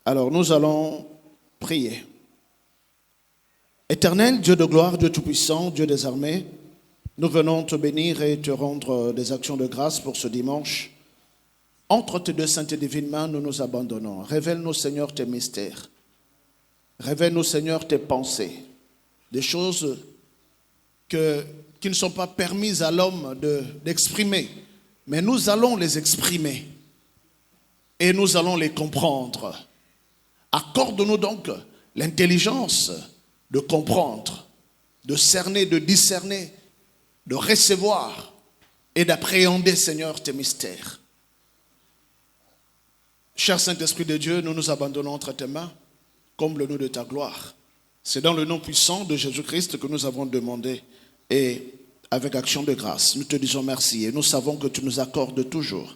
Alors nous allons prier. Éternel, Dieu de gloire, Dieu tout-puissant, Dieu des armées, nous venons te bénir et te rendre des actions de grâce pour ce dimanche. Entre tes deux saintes et divines mains, nous nous abandonnons. Révèle-nous, Seigneur, tes mystères. Révèle-nous, Seigneur, tes pensées. Des choses qui ne sont pas permises à l'homme d'exprimer. Mais nous allons les exprimer. Et nous allons les comprendre. Accorde-nous donc l'intelligence de comprendre, de cerner, de discerner, de recevoir et d'appréhender, Seigneur, tes mystères. Cher Saint-Esprit de Dieu, nous nous abandonnons entre tes mains. Comble-nous de ta gloire. C'est dans le nom puissant de Jésus-Christ que nous avons demandé et avec action de grâce, nous te disons merci et nous savons que tu nous accordes toujours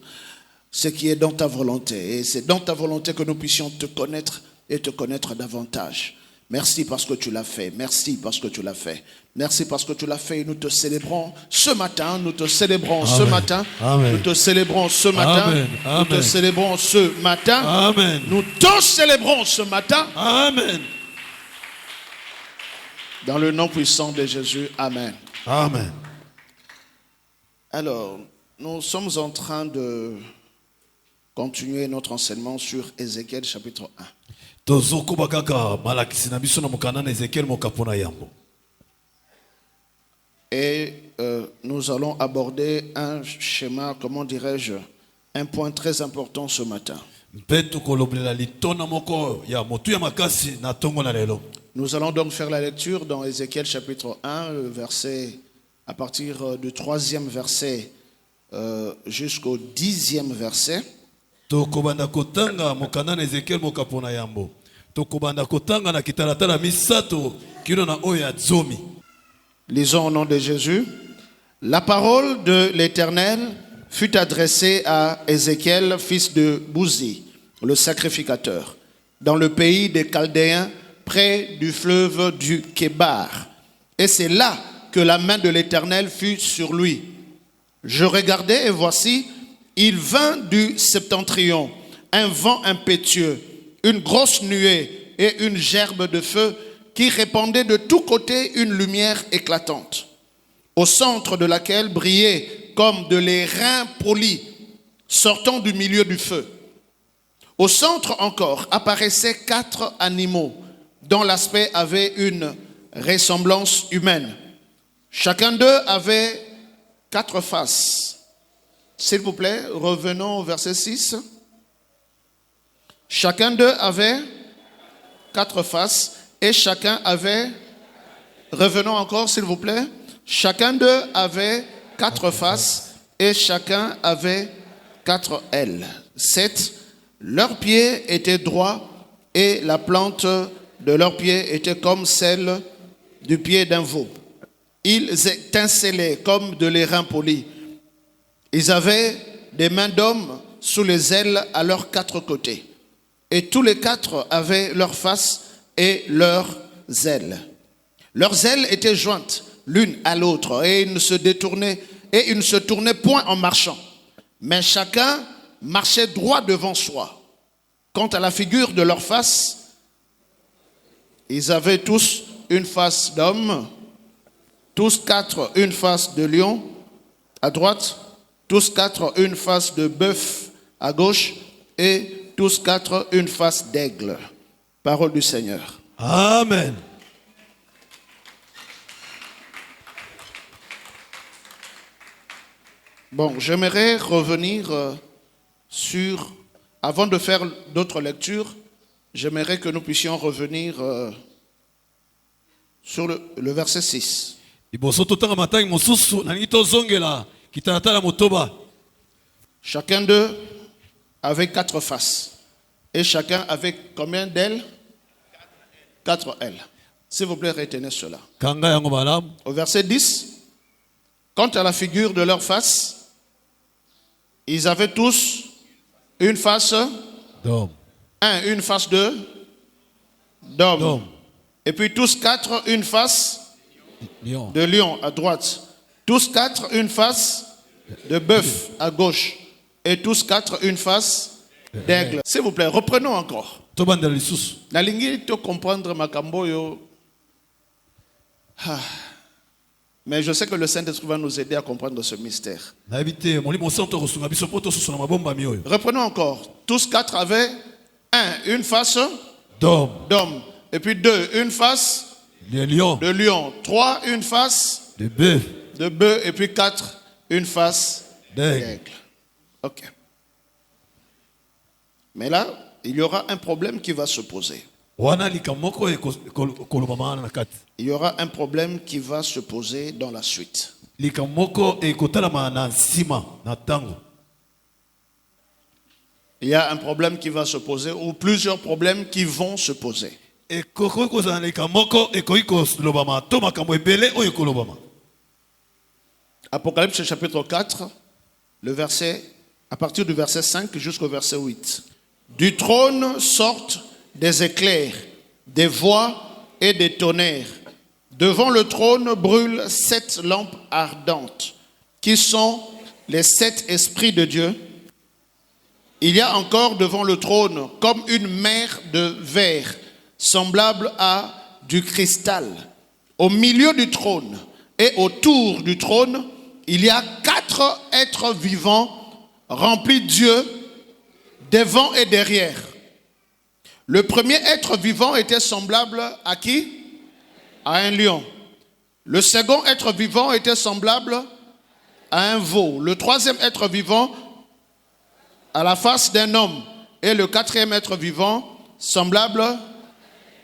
ce qui est dans ta volonté. Et c'est dans ta volonté que nous puissions te connaître et te connaître davantage. Merci parce que tu l'as fait. Merci parce que tu l'as fait. Merci parce que tu l'as fait et nous te célébrons ce matin. Nous te célébrons ce matin. Amen. Nous te célébrons ce matin. Amen. Nous te célébrons ce matin. Amen. Nous te célébrons ce matin. Amen. Dans le nom puissant de Jésus. Amen. Amen. Alors, nous sommes en train de continuer notre enseignement sur Ézéchiel chapitre 1. Et nous allons aborder un schéma, comment dirais-je, un point très important ce matin. Nous allons donc faire la lecture dans Ézéchiel chapitre 1, verset, à partir du 3e verset jusqu'au 10e verset. Tokobanda kotanga mokana na Ezekiel mokapona yambo. Tokobanda kotanga na kitalatala misato kino na oya zomi. Lisons au nom de Jésus. La parole de l'Éternel fut adressée à Ézéchiel, fils de Bouzi, le sacrificateur, dans le pays des Chaldéens, près du fleuve du Kébar. Et c'est là que la main de l'Éternel fut sur lui. Je regardais et voici, il vint du septentrion, un vent impétueux, une grosse nuée et une gerbe de feu qui répandait de tous côtés une lumière éclatante, au centre de laquelle brillait comme de l'airain poli sortant du milieu du feu. Au centre encore apparaissaient 4 animaux dont l'aspect avait une ressemblance humaine. Chacun d'eux avait 4 faces. S'il vous plaît, revenons au verset 6. Chacun d'eux avait 4 faces et chacun avait... Revenons encore, s'il vous plaît. Chacun d'eux avait 4 faces et chacun avait 4 ailes. 7. Leurs pieds étaient droits et la plante de leurs pieds était comme celle du pied d'un veau. Ils étincelaient comme de l'airain poli. Ils avaient des mains d'hommes sous les ailes à leurs 4 côtés. Et tous les 4 avaient leurs faces et leurs ailes. Leurs ailes étaient jointes l'une à l'autre et ils ne se tournaient point en marchant. Mais chacun marchait droit devant soi. Quant à la figure de leur face, ils avaient tous une face d'homme, tous 4 une face de lion à droite, tous 4 une face de bœuf à gauche et tous 4 une face d'aigle. Parole du Seigneur. Amen. Bon, j'aimerais revenir sur, avant de faire d'autres lectures, j'aimerais que nous puissions revenir sur le verset 6. Chacun d'eux avait 4 faces. Et chacun avait combien d'ailes? 4 ailes. S'il vous plaît, retenez cela. Au verset 10, quant à la figure de leur face, ils avaient tous une face d'homme. Une face d'homme. Et puis tous 4 une face de lion à droite. Tous 4 une face de bœuf à gauche. Et tous 4 une face d'aigle. S'il vous plaît, reprenons encore. tobandela lisusu Nalingi to comprendre makambo yo. Mais je sais que le Saint-Esprit va nous aider à comprendre ce mystère. nayebi te molimo santo kosunga biso mpo tosusu na mabombami oyo. Reprenons encore. Tous quatre avaient une face d'homme, et puis deux, une face les lions, de lion, trois, une face de bœuf, de bœuf, et puis quatre, une face d'aigle. d'aigle. Ok. Mais là, il y aura un problème qui va se poser. wana likambo moko ekolobama wana na kati. Il y aura un problème qui va se poser dans la suite. likambo moko ekotalama na nsima na ntango. Il y a un problème qui va se poser ou plusieurs problèmes qui vont se poser. ekoki kozala na likambo moko ekoki kolobama to makambo ebele oyo ekolobama. Apocalypse chapitre 4, à partir du verset 5 jusqu'au verset 8. Du trône sortent des éclairs, des voix et des tonnerres. Devant le trône brûlent 7 lampes ardentes, qui sont les 7 esprits de Dieu. Il y a encore devant le trône comme une mer de verre, semblable à du cristal. Au milieu du trône et autour du trône, il y a 4 êtres vivants remplis de Dieu, devant et derrière. Le premier être vivant était semblable à qui? À un lion. Le second être vivant était semblable à un veau. Le troisième être vivant à la face d'un homme. Et le quatrième être vivant semblable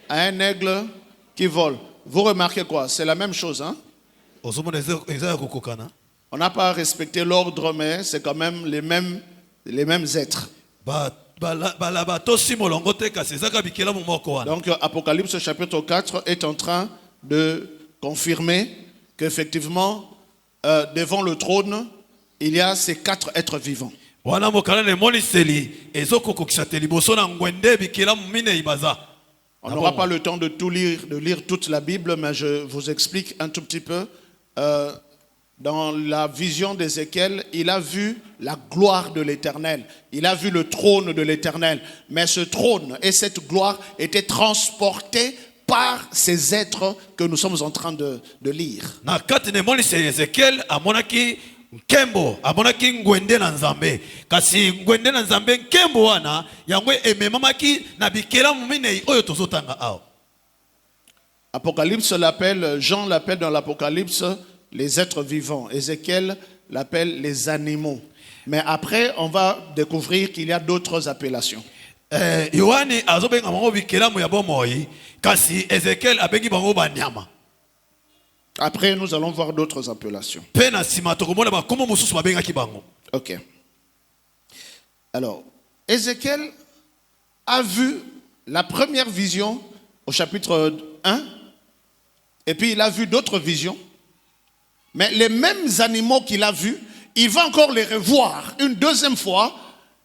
à un aigle qui vole. Vous remarquez quoi? C'est la même chose, hein? On n'a pas respecté l'ordre, mais c'est quand même les mêmes êtres. Donc Apocalypse chapitre 4 est en train de confirmer qu'effectivement, devant le trône, il y a ces 4 êtres vivants. On n'aura pas le temps de tout lire, de lire toute la Bible, mais je vous explique un tout petit peu. Dans la vision d'Ézéchiel, il a vu la gloire de l'Éternel. Il a vu le trône de l'Éternel. Mais ce trône et cette gloire étaient transportés par ces êtres que nous sommes en train de lire. nkembo amonaki ngwende na nzambe kasi ngwende na nzambe nkembo wana yango ememamaki na bikelamu minei oyo tozotanga awa. Apocalypse l'appelle, Jean l'appelle dans l'Apocalypse les êtres vivants. Ézéchiel l'appelle les animaux. Mais après, on va découvrir qu'il y a d'autres appellations. Yohani azobenga bango bikelamu ya bomoi kasi Ézéchiel abengi bango banyama. Après, nous allons voir d'autres appellations. Ok. Alors, Ézéchiel a vu la première vision au chapitre 1, et puis il a vu d'autres visions. Mais les mêmes animaux qu'il a vus, il va encore les revoir une deuxième fois,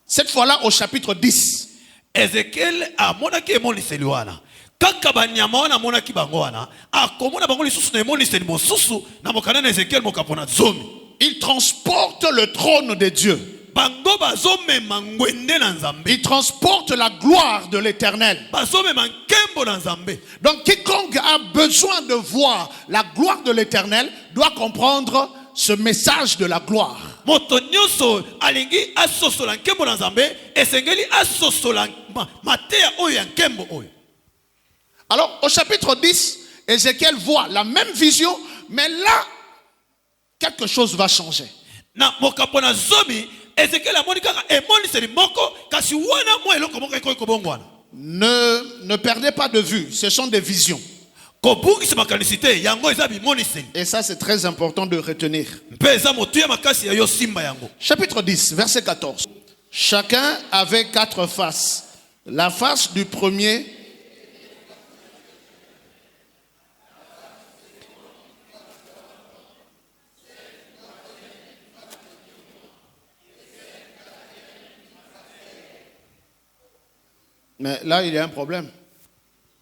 cette fois-là au chapitre 10. Ézéchiel a monaki moniseliwana. Kaka banyama wana monaki bango wana akomona bango lisusu na emoniseli mosusu na mokana na Ézéchiel mokapona zomi. Il transporte le trône de Dieu. Bango bazomema ngwende na nzambe. Il transporte la gloire de l'Éternel. Bazomema nkembo na nzambe. Donc quiconque a besoin de voir la gloire de l'Éternel doit comprendre ce message de la gloire. Moto nyonso alingi asosola nkembo na nzambe esengeli asosola mateya oyo ya nkembo oyo. Alors, au chapitre 10, Ézéchiel voit la même vision, mais là, quelque chose va changer. Ne perdez pas de vue, ce sont des visions. Et ça, c'est très important de retenir. Chapitre 10, verset 14. Chacun avait 4 faces. La face du premier Mais là, il y a un problème.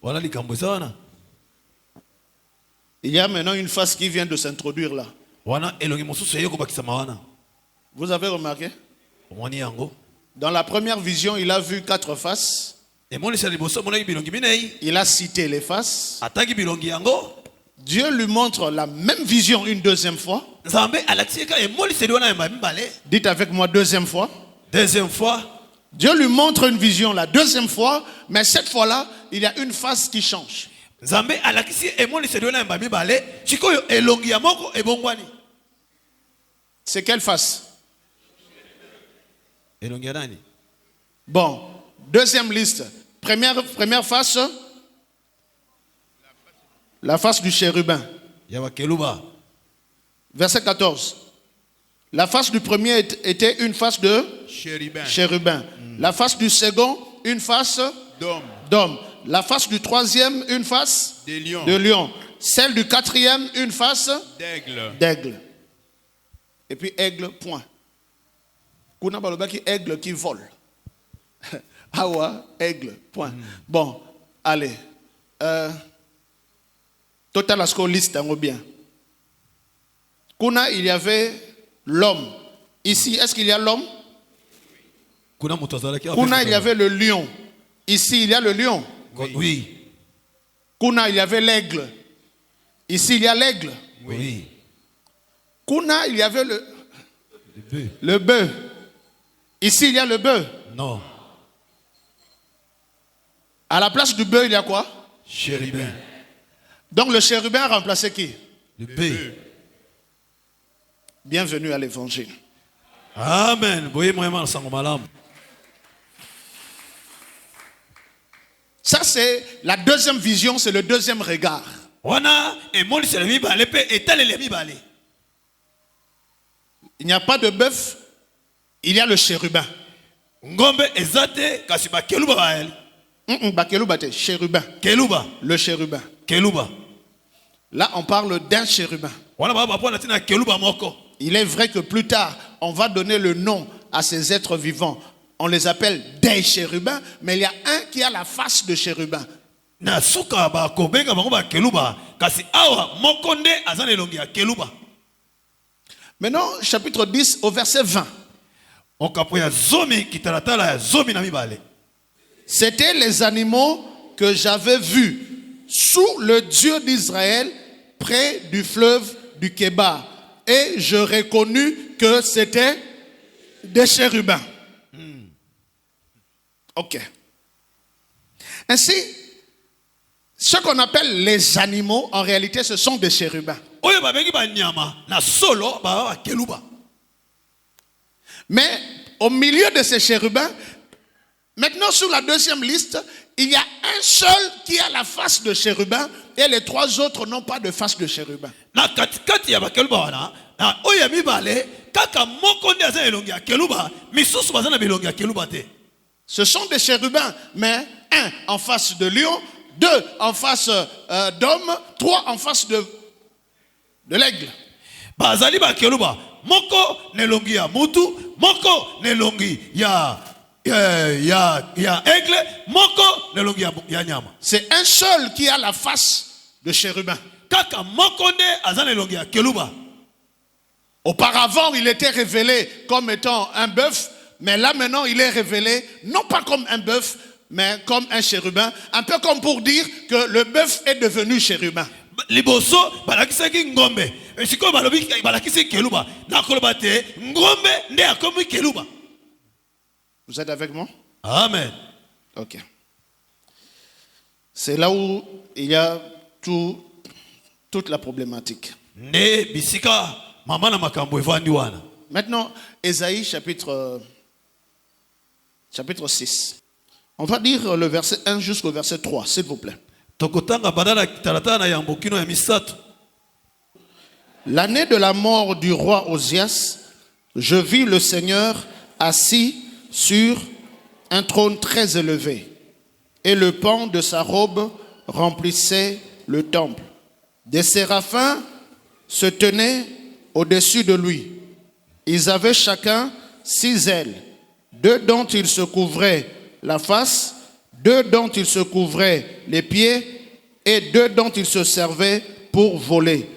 Voilà les Cambodgiens. Il y a maintenant une face qui vient de s'introduire là. Vous avez remarqué? Dans la première vision, il a vu 4 faces. Il a cité les faces. Dieu lui montre la même vision une deuxième fois. Dites avec moi, deuxième fois. Deuxième fois. Dieu lui montre une vision la deuxième fois, mais cette fois-là, il y a une face qui change. C'est quelle face? Bon, deuxième liste. Première face, la face du chérubin. Verset 14. La face du premier était une face de chérubin. La face du second, une face d'homme. La face du troisième, une face de lion. Celle du quatrième, une face d'aigle. Et puis aigle, point. Kuna balobaki aigle qui vole. Awa, aigle, point. Bon, allez. Total Asco liste en bien. Kuna, il y avait l'homme. Ici, est-ce qu'il y a l'homme? Kuna, il y avait le lion. Ici, il y a le lion. Oui. Kuna, il y avait l'aigle. Ici, il y a l'aigle. Oui. Kuna, il y avait le bœuf. Ici, il y a le bœuf. Non. À la place du bœuf, il y a quoi? Chérubin. Donc le chérubin a remplacé qui? Le bœuf. Bienvenue à l'évangile. Amen. Ça, c'est la deuxième vision, c'est le deuxième regard. Il n'y a pas de bœuf, il y a le chérubin. Chérubin. Le chérubin. Là, on parle d'un chérubin. Il est vrai que plus tard, on va donner le nom à ces êtres vivants. On les appelle des chérubins, mais il y a un qui a la face de chérubin. Maintenant, chapitre 10 au verset 20. C'était les animaux que j'avais vus sous le Dieu d'Israël près du fleuve du Kébar. Et je reconnus que c'était des chérubins. Ok. Ainsi, ce qu'on appelle les animaux, en réalité, ce sont des chérubins. Mais au milieu de ces chérubins, maintenant sur la deuxième liste, il y a un seul qui a la face de chérubin et les 3 autres n'ont pas de face de chérubin. Ce sont des chérubins, mais 1 en face de lion, 2 en face d'homme, 3 en face de l'aigle. Bazali ba keluba moko nelongi ya mutu moko nelongi ya aigle moko nelongi ya nyama. C'est un seul qui a la face de chérubin. Kaka moko nde aza nelongi ya keluba. Auparavant, il était révélé comme étant un bœuf, mais là maintenant, il est révélé non pas comme un bœuf, mais comme un chérubin, un peu comme pour dire que le bœuf est devenu chérubin. Liboso balakisaki ngombe esiko balobi balakisi keluba nakoloba te ngombe nde akomi keluba. Vous êtes avec moi? Amen. Ok. C'est là où il y a toute la problématique. Ne bisika mama na makambo evandi wana. Maintenant, Ésaïe chapitre 6. On va dire le verset 1 jusqu'au verset 3, s'il vous plaît. L'année de la mort du roi Osias, je vis le Seigneur assis sur un trône très élevé, et le pan de sa robe remplissait le temple. Des séraphins se tenaient au-dessus de lui. Ils avaient chacun 6 ailes, 2 dont ils se couvraient la face, 2 dont ils se couvraient les pieds et 2 dont ils se servaient pour voler.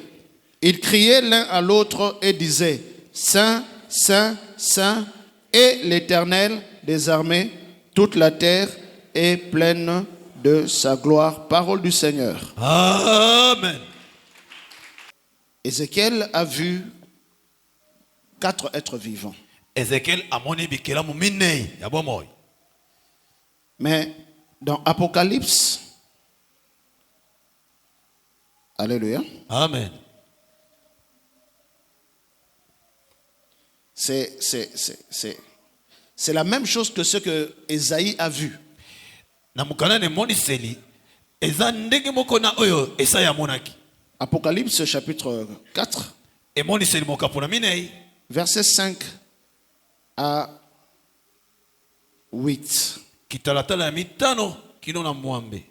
Ils criaient l'un à l'autre et disaient: Saint, Saint, Saint est l'Éternel des armées, toute la terre est pleine de sa gloire. Parole du Seigneur. Amen. Ézéchiel a vu 4 êtres vivants. Ézéchiel amoni bikela mu minei ya bomoy. Mais dans Apocalypse, alléluia, Amen. c'est la même chose que ce que Ésaïe a vu. Na mukana ne moniseli eza ndenge moko na oyo Esaya monaki. Apocalypse chapitre 4, E moniseli mokapona minei versets 5 à 8. kitalatala ya mitano kino na mwambe.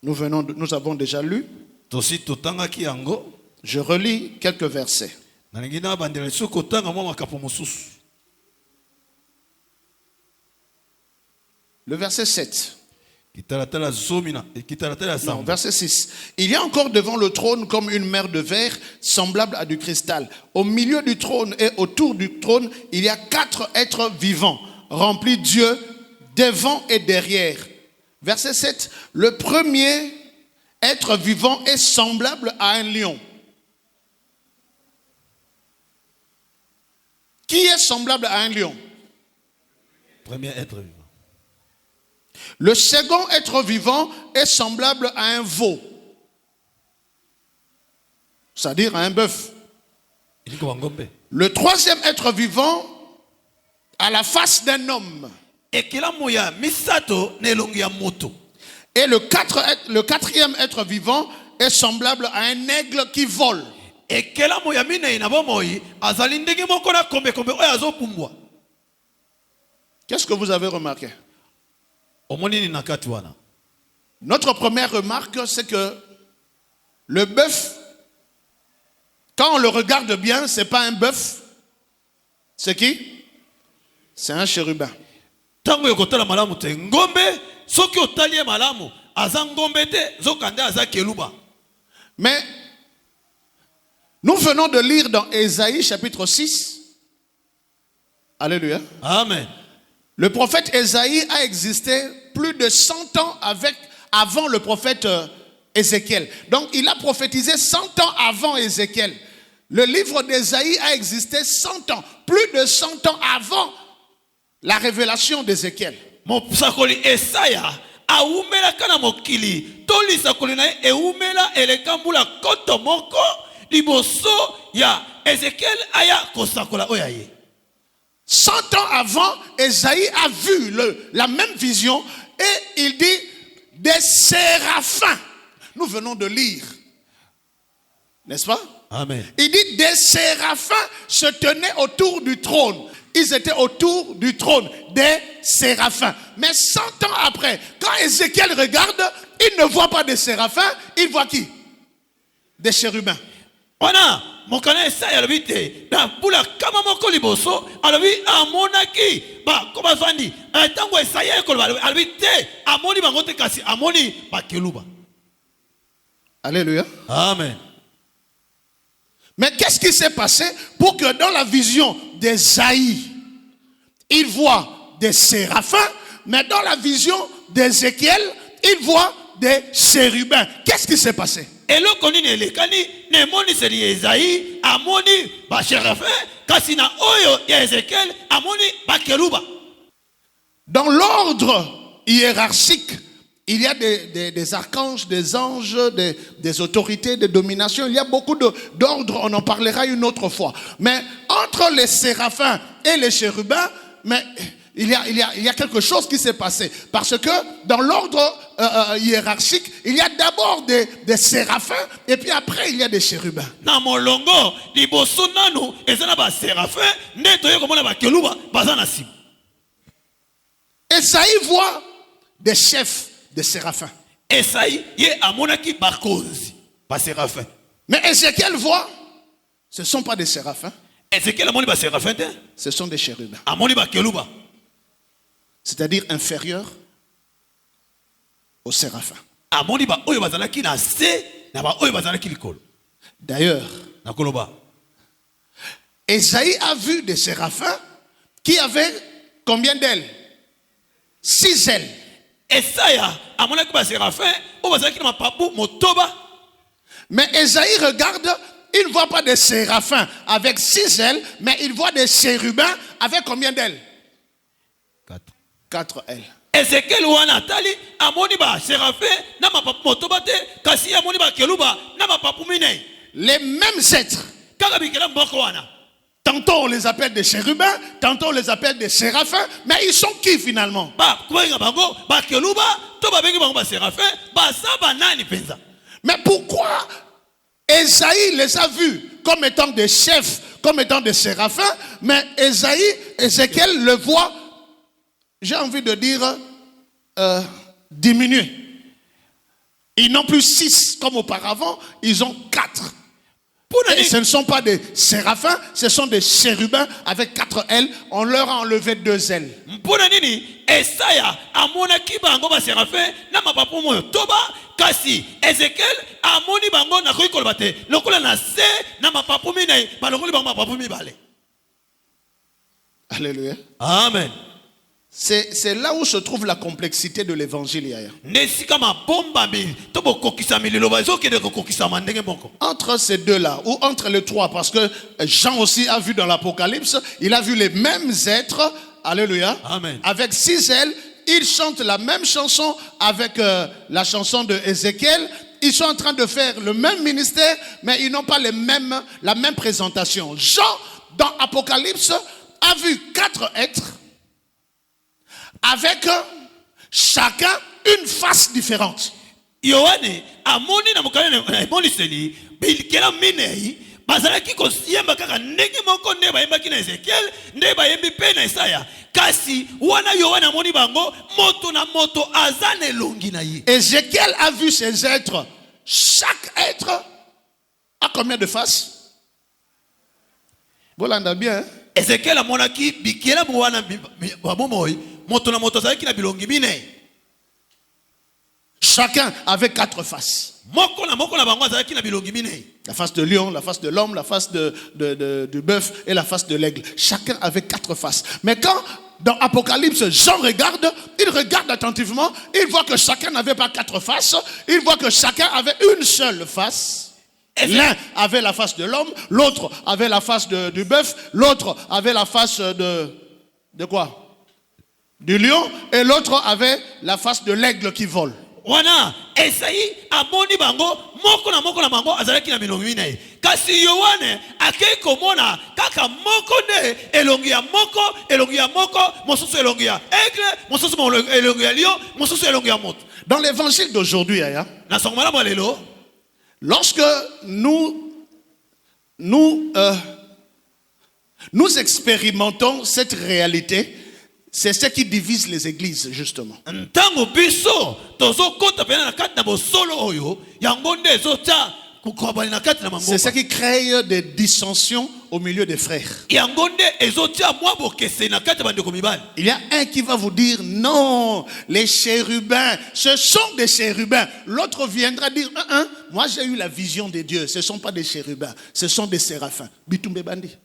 Nous avons déjà lu. Tosi totangaki yango. Je relis quelques versets. Nalingi na bandela so kotanga mwa makapo mosusu. Le verset 7. Kitalatala zomina e kitalatala Non, samba. verset 6. Il y a encore devant le trône comme une mer de verre semblable à du cristal. Au milieu du trône et autour du trône, il y a 4 êtres vivants, remplis Dieu devant et derrière. Verset 7. Le premier être vivant est semblable à un lion. Qui est semblable à un lion? Premier être vivant. Le second être vivant est semblable à un veau, c'est-à-dire à un bœuf. Iliko wangombe. Le troisième être vivant a la face d'un homme. Ekela moya misato ne elongi ya moto. Et le quatrième être vivant est semblable à un aigle qui vole. Ekela moya minei na bomoyi azali ndenge moko na kombe kombe oyo azopumbwa. Qu'est-ce que vous avez remarqué? Omoni ni nakati wana. Notre première remarque, c'est que le bœuf, quand on le regarde bien, ce n'est pas un bœuf. C'est qui? C'est un chérubin. Tango yokotala malamu te ngombe soki otali malamu aza ngombe te zokande aza keluba. Mais nous venons de lire dans Ésaïe chapitre 6. Alléluia. Amen. Le prophète Ésaïe a existé plus de 100 ans avant le prophète Ézéchiel. Donc il a prophétisé 100 ans avant Ézéchiel. Le livre d'Ésaïe a existé 100 ans, plus de 100 ans avant la révélation d'Ézéchiel. Mopsakoli Esaya aumela kana mokili toli sakoli na eumela elekambula koto moko liboso ya Ézéchiel aya kosakola oyaye. 100 ans avant, Ésaïe a vu la même vision et il dit des séraphins. Nous venons de lire, n'est-ce pas? Amen. Il dit des séraphins se tenaient autour du trône. Ils étaient autour du trône, des séraphins. Mais 100 ans après, quand Ézéchiel regarde, il ne voit pas des séraphins, il voit qui? Des chérubins. Wana mokana Esaya alobite na bula kama moko liboso alobi amonaki ba ko bazandi tango Esaya ko alobite amoni bango te kasi amoni bakeluba. Alléluia. Amen. Mais qu'est-ce qui s'est passé pour que dans la vision d'Ésaïe, il voit des séraphins, mais dans la vision d'Ézéchiel, il voit des chérubins. Qu'est-ce qui s'est passé? Eloko nini elekani ne moni seli Esaïe amoni ba chérubin kasi na oyo ya Ezekiel amoni bakeluba. Dans l'ordre hiérarchique, il y a des archanges, des anges, des autorités de domination. Il y a beaucoup d'ordres, on en parlera une autre fois. Mais entre les séraphins et les chérubins, mais il y a quelque chose qui s'est passé. Parce que dans l'ordre hiérarchique, il y a d'abord des séraphins et puis après il y a des chérubins. Na molongo liboso nanu ezana ba séraphins ndeto yeko mona bakeluba bazana sim. Esaïe voit des chefs de séraphins. Esaïe ye amonaki bakonzi ba séraphins. Mais Ézéchiel voit, ce ne sont pas des séraphins. Ezekiel amoni ba séraphins te, ce sont des chérubins. amoni bakeluba. C'est-à-dire inférieurs aux séraphins. Amoni ba oyo bazalaki na se na ba oyo bazalaki likolo. D'ailleurs, na koloba Ésaïe a vu des séraphins qui avaient combien d'ailes? 6 ailes. Esaya amonaki ba séraphin o bazaki na mapapu motoba. Mais Ésaïe regarde, il ne voit pas des séraphins avec 6 ailes, mais il voit des chérubins avec combien d'ailes? 4 ailes. Ezekiel wana tali amoni ba séraphin na mapapu motoba te kasi amoni ba keluba na mapapu minei. Les mêmes êtres. Kaka bikela mboko wana. Tantôt on les appelle des chérubins, tantôt on les appelle des séraphins, mais ils sont qui finalement? Mais pourquoi Ésaïe les a vus comme étant des chefs, comme étant des séraphins, mais Ézéchiel le voit, j'ai envie de dire, diminuer. Ils n'ont plus 6 comme auparavant, ils ont 4. Et ce ne sont pas des séraphins, ce sont des chérubins avec 4 ailes. On leur a enlevé 2 ailes. Kasi Ezekiel amoni bango na koyi kolbate lokola na se na mapapu minei balongoli bango mapapu mibale. Alléluia. Amen. C'est là où se trouve la complexité de l'évangile. Entre ces deux-là, ou entre les trois, parce que Jean aussi a vu dans l'Apocalypse, il a vu les mêmes êtres, alléluia, amen, avec 6 ailes, ils chantent la même chanson avec la chanson de Ézéchiel. Ils sont en train de faire le même ministère, mais ils n'ont pas la même présentation. Jean, dans Apocalypse, a vu 4 êtres avec chacun une face différente. Yohane amoni na mokale na moniseli bilkela minei bazalaki kosiyemba kaka ndenge moko nde bayembaki na Ezekiel nde bayembi pe na Isaya kasi wana Yohane amoni bango moto na moto azane elongi na ye. Ezekiel a vu ces êtres. Chaque être a combien de faces? Vous l'entendez bien, hein? Ezekiel amonaki bikela mwana bamomoy moto na moto azalaki na bilongi minei. Chacun avait 4 faces. La face de lion, la face de l'homme, la face du bœuf et la face de l'aigle. Chacun avait 4 faces. Mais quand dans Apocalypse, Jean regarde, il regarde attentivement, il voit que chacun n'avait pas 4 faces, il voit que chacun avait une seule face. L'un avait la face de l'homme, l'autre avait la face du bœuf, l'autre avait la face de quoi? Du lion, et l'autre avait la face de l'aigle qui vole. Wana Esaïe amoni bango moko na bango azalaki na milongi minei kasi Yohane akei komona kaka moko nde elongi ya moko mosusu elongi ya aigle mosusu elongi ya lion mosusu elongi ya moto. Dans l'évangile d'aujourd'hui, na songmala malelo, lorsque nous expérimentons cette réalité, c'est ce qui divise les églises, justement. C'est ce qui crée des dissensions au milieu des frères. Il y a un qui va vous dire non, les chérubins, ce sont des chérubins. L'autre viendra dire moi j'ai eu la vision de Dieu, ce ne sont pas des chérubins, ce sont des séraphins. Bitumbe bandi.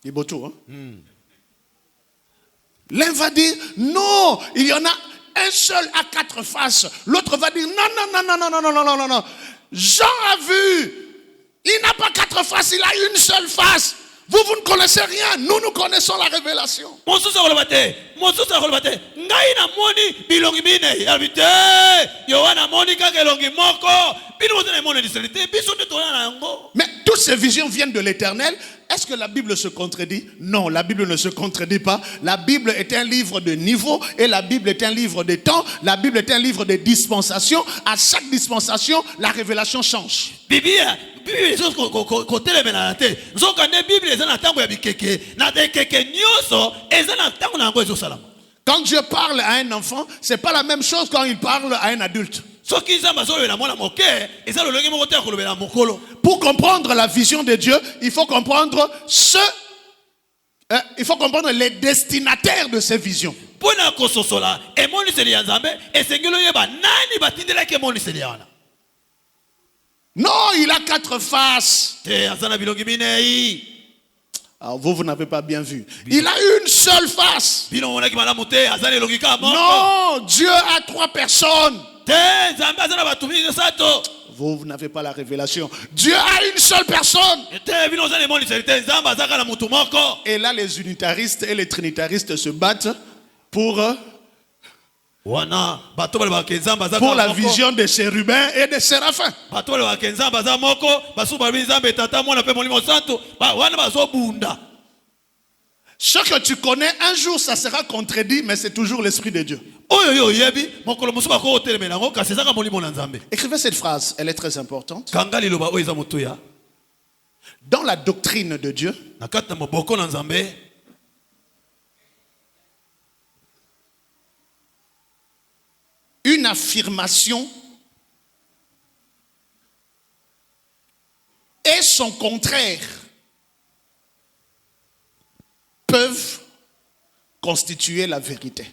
Bibotou, hein? L'un va dire non, il y en a un seul à 4 faces. L'autre va dire non. Jean a vu, il n'a pas 4 faces, il a une seule face. Vous ne connaissez rien, nous connaissons la révélation. Mais toutes ces visions viennent de l'Éternel. Est-ce que la Bible se contredit? Non, la Bible ne se contredit pas. La Bible est un livre de niveau et la Bible est un livre de temps. La Bible est un livre de dispensation. À chaque dispensation, la révélation change. Quand Dieu parle à un enfant, ce n'est pas la même chose quand il parle à un adulte. Pour comprendre la vision de Dieu, il faut comprendre ce Il faut comprendre les destinataires de ces visions. Pona kososola emoniseli ya Nzambe esengelo yeba nani batindelaki emoniseli wana. Non, il a 4 faces. Te azana bilongi minei. Alors vous n'avez pas bien vu. Il a une seule face. Bino monaki malamu te azana elongi ka moko. Non, Dieu a 3 personnes. Te Nzambe azana batu mingi sato. Vous n'avez pas la révélation. Dieu a une seule personne. Te bino azana emoniseli te Nzambe azaka na mutu moko. Et là, les unitaristes et les trinitaristes se battent pour la vision des chérubins et des séraphins. Ce que tu connais, un jour ça sera contredit, mais c'est toujours l'Esprit de Dieu. Écrivez cette phrase, elle est très importante. Dans la doctrine de Dieu, une affirmation et son contraire peuvent constituer la vérité.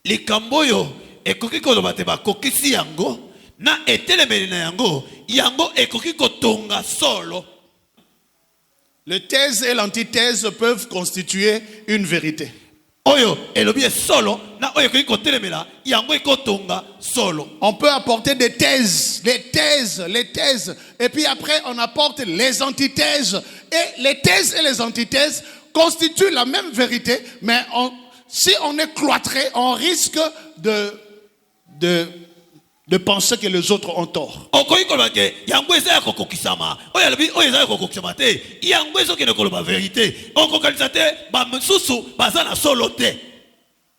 Les kamboyo ekoki koloba te ba kokisi yango na etelemeli na yango yango ekoki kotonga solo. Le thèse et l'antithèse peuvent constituer une vérité. Oyo elobi solo na oyo ekoki kotelemela yango ekotonga solo. On peut apporter des thèses, les thèses, et puis après on apporte les antithèses. Et les thèses et les antithèses constituent la même vérité, mais si on est cloîtré, on risque de penser que les autres ont tort.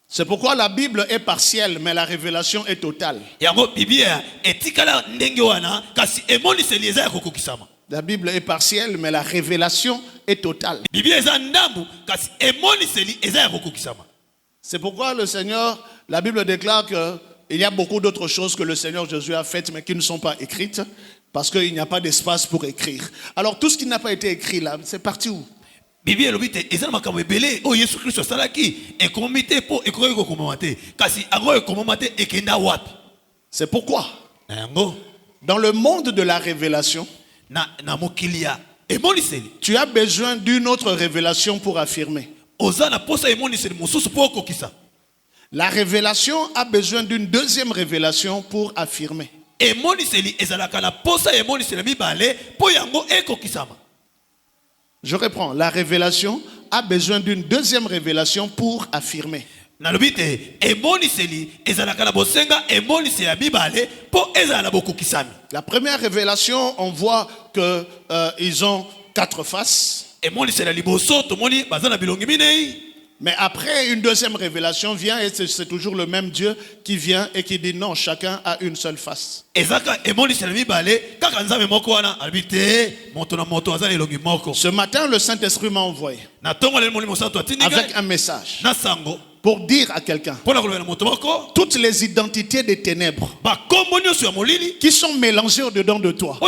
C'est pourquoi la Bible est partielle, mais la révélation est totale. La Bible est partielle, mais la révélation est totale. C'est pourquoi le Seigneur, la Bible déclare qu'il y a beaucoup d'autres choses que le Seigneur Jésus a faites, mais qui ne sont pas écrites, parce qu'il n'y a pas d'espace pour écrire. Alors tout ce qui n'a pas été écrit là, c'est parti où? C'est pourquoi dans le monde de la révélation, tu as besoin d'une autre révélation pour affirmer. La révélation a besoin d'une deuxième révélation pour affirmer. Je reprends. La révélation a besoin d'une deuxième révélation pour affirmer. La première révélation, on voit qu'ils ont 4 faces. Mais après, une deuxième révélation vient et c'est toujours le même Dieu qui vient et qui dit non, chacun a une seule face. Ce matin, le Saint-Esprit m'a envoyé avec un message pour dire à quelqu'un toutes les identités des ténèbres qui sont mélangées au-dedans de toi.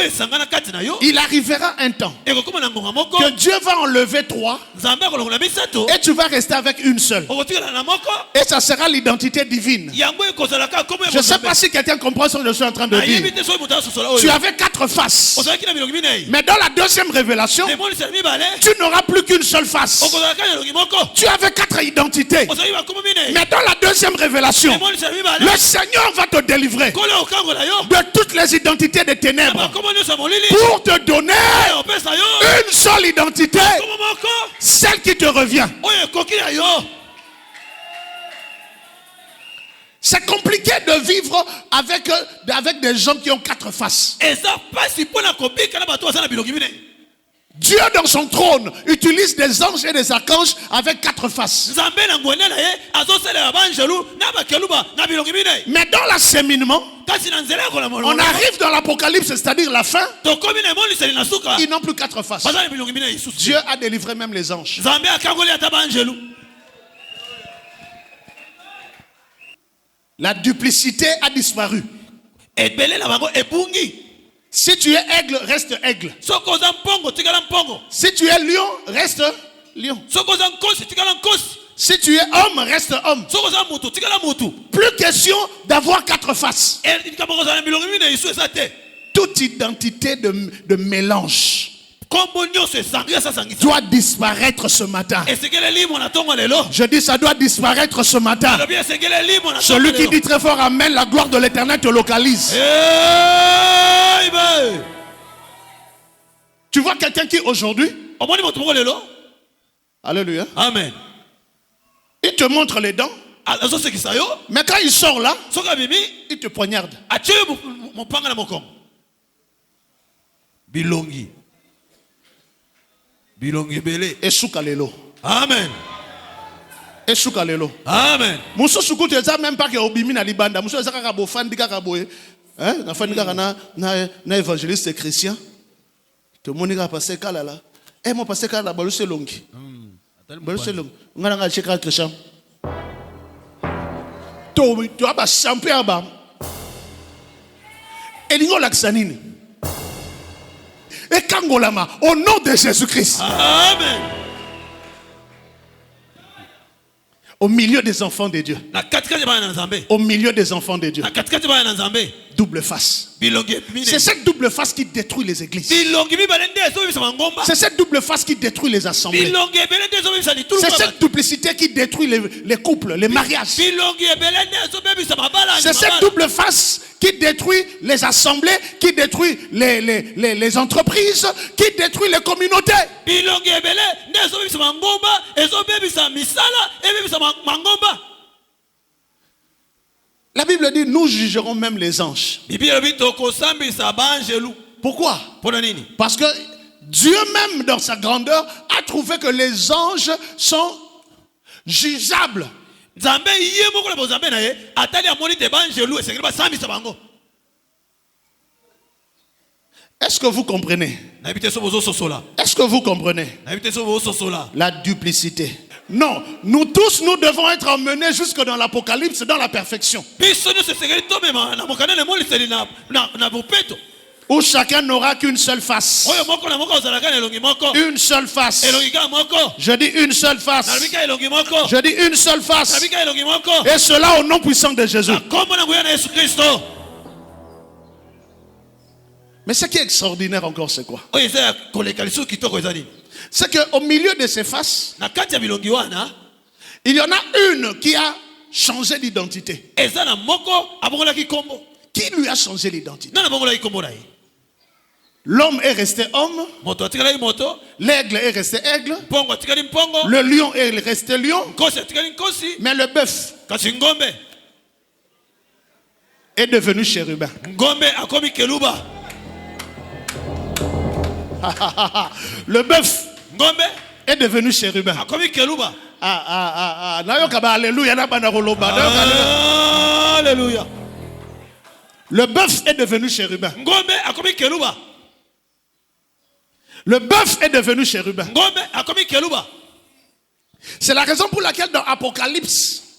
Il arrivera un temps que Dieu va enlever 3 et tu vas rester avec une seule. Et ça sera l'identité divine. Je ne sais pas si quelqu'un comprend ce que je suis en train de dire. Tu avais 4 faces. Mais dans la deuxième révélation, tu n'auras plus qu'une seule face. Tu avais 4 identités. Mais dans la deuxième révélation, le Seigneur va te délivrer de toutes les identités des ténèbres pour te donner une seule identité, celle qui te revient. C'est compliqué de vivre avec des gens qui ont 4 faces. Dieu dans son trône utilise des anges et des archanges avec 4 faces. Mais dans l'acheminement, on arrive dans l'Apocalypse, c'est-à-dire la fin. Ils n'ont plus 4 faces. Dieu a délivré même les anges. La duplicité a disparu. Si tu es aigle, reste aigle. Si tu es lion, reste lion. Sokoza nkosi, tikala nkosi. Si tu es homme, reste homme. Sokoza mutu, tikala mutu. Plus question d'avoir 4 faces. Toute identité de mélange doit disparaître ce matin. Je dis ça doit disparaître ce matin. Celui qui dit très fort amen, la gloire de l'Éternel te localise. Tu vois quelqu'un qui aujourd'hui, alléluia, amen, il te montre les dents, mais quand il sort là, il te poignarde. Bilongi belé. Et soukalelo. Amen. Et soukalelo. Amen. Muso suku te za même pas que obimi na libanda. Muso za ka bo fandi ka boye. Hein? Na fandi ka na évangéliste chrétien. Te monika passer kala là. Eh mon passer kala balu se longi. Balu se longi. Ngana nga cheka chrétien. To tu aba champion ba. Elingo laksanini. Et Kangolama, au nom de Jésus-Christ. Amen. Au milieu des enfants de Dieu. Au milieu des enfants de Dieu. Double face. C'est cette double face qui détruit les églises. C'est cette double face qui détruit les assemblées. C'est cette duplicité qui détruit les couples, les mariages. C'est cette double face qui détruit les assemblées, qui détruit les entreprises, qui détruit les communautés. La Bible dit, nous jugerons même les anges. Pourquoi? Parce que Dieu même dans sa grandeur a trouvé que les anges sont jugeables. Est-ce que vous comprenez? Est-ce que vous comprenez la duplicité? Non, nous tous, nous devons être emmenés jusque dans l'Apocalypse, dans la perfection. Où chacun n'aura qu'une seule face. Une seule face. Je dis une seule face. Je dis une seule face. Et cela au nom puissant de Jésus. Mais ce qui est extraordinaire encore, c'est quoi? C'est qu'au milieu de ces faces, il y en a une qui a changé d'identité. Qui lui a changé l'identité? L'homme est resté homme. L'aigle est resté aigle. Le lion est resté lion. Mais le bœuf est devenu chérubin. Le bœuf est devenu chérubin. Alléluia. Le bœuf est devenu chérubin. Le bœuf est devenu chérubin. C'est la raison pour laquelle dans Apocalypse,